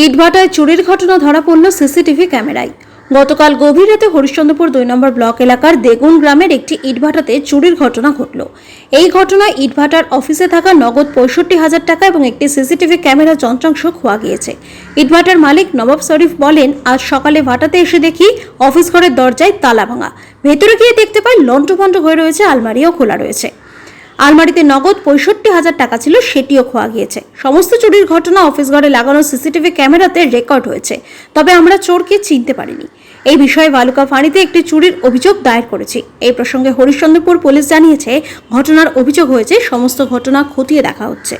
ইটভাটায় চুরির ঘটনা ধরা পড়ল সিসিটিভি ক্যামেরায়। গতকাল গভীর রাতে হরিশ্চন্দ্রপুর 2 নম্বর ব্লক এলাকার দেগুন গ্রামের একটি ইটভাটাতে চুরির ঘটনা ঘটল। এই ঘটনায় ইটভাটার অফিসে থাকা নগদ 65,000 টাকা এবং একটি সিসিটিভি ক্যামেরা যন্ত্রাংশ খোয়া গিয়েছে। ইটভাটার মালিক নবাব শরীফ বলেন, আজ সকালে ভাটাতে এসে দেখি অফিস ঘরের দরজায় তালা ভাঙা। ভেতরে গিয়ে দেখতে পাই লন্ডভন্ড হয়ে রয়েছে, আলমারিও খোলা রয়েছে। আলমারিতে নগদ 65,000 টাকা ছিল, সেটিও খোয়া গিয়েছে। সমস্ত চুরির ঘটনা অফিস ঘরে লাগানো সিসিটিভি ক্যামেরাতে রেকর্ড হয়েছে। তবে আমরা চোরকে চিনতে পারিনি। এই বিষয়ে ভালুকা ফাঁড়িতে একটি চুরির অভিযোগ দায়ের করেছি। এই প্রসঙ্গে হরিশ্চন্দ্রপুর পুলিশ জানিয়েছে, ঘটনার অভিযোগ হয়েছে, সমস্ত ঘটনা খতিয়ে দেখা হচ্ছে।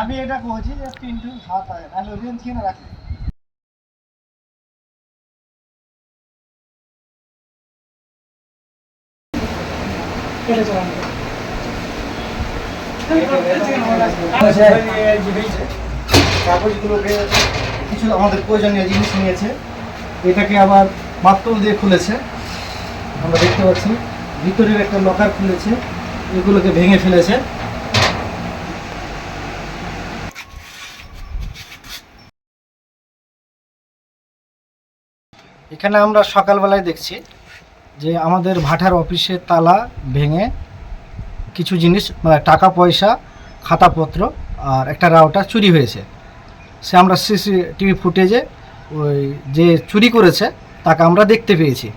আমি এটা কইছি যে পিন্টু সাত আছে তাহলে ওদিন থেকে না রাখি কেটে চলে কাগজগুলোকে কিছু আমাদের প্রয়োজনীয় জিনিস নিয়েছে। এটাকে আবার মাত্তল দিয়ে খুলেছে, আমরা দেখতে পাচ্ছি। ভিতরের একটা লকার খুলেছে, এগুলোকে ভেঙে ফেলেছে। এখানে আমরা সকালবেলায় দেখছি যে আমাদের ভাটার অফিসের তালা ভেঙে কিছু জিনিস মানে টাকা পয়সা, খাতাপত্র আর একটা রাউটার চুরি হয়েছে। সে আমরা সিসিটিভি ফুটেজে ওই যে চুরি করেছে তাকে আমরা দেখতে পেয়েছি।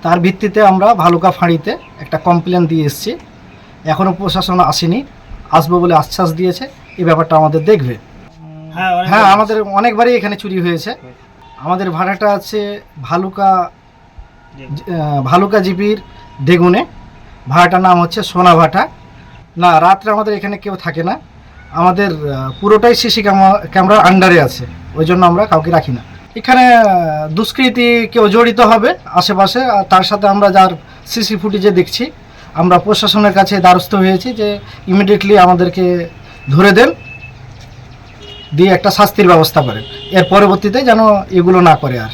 তার ভিত্তিতে আমরা ভালুকা ফাঁড়িতে একটা কমপ্লেন দিয়ে এসেছি। এখনও প্রশাসন আসেনি, আসবো বলে আশ্বাস দিয়েছে। এই ব্যাপারটা আমাদের দেখবে। হ্যাঁ, আমাদের অনেকবারই এখানে চুরি হয়েছে। আমাদের ভাড়াটা আছে ভালুকা জিপির দেগুনে। ভাড়াটার নাম হচ্ছে সোনা ভাটা। না, রাত্রে আমাদের এখানে কেউ থাকে না। আমাদের পুরোটাই সিসি ক্যামেরার আন্ডারে আছে, ওই জন্য আমরা কাউকে রাখি না। এখানে দুষ্কৃতী কেউ জড়িত হবে আশেপাশে, আর তার সাথে আমরা যার সিসি ফুটেজে দেখছি, আমরা প্রশাসনের কাছে দ্বারস্থ হয়েছি যে ইমিডিয়েটলি আমাদেরকে ধরে দেন, দিয়ে একটা শাস্তির ব্যবস্থা করেন। এর পরবর্তীতে যেন এগুলো না করে আর।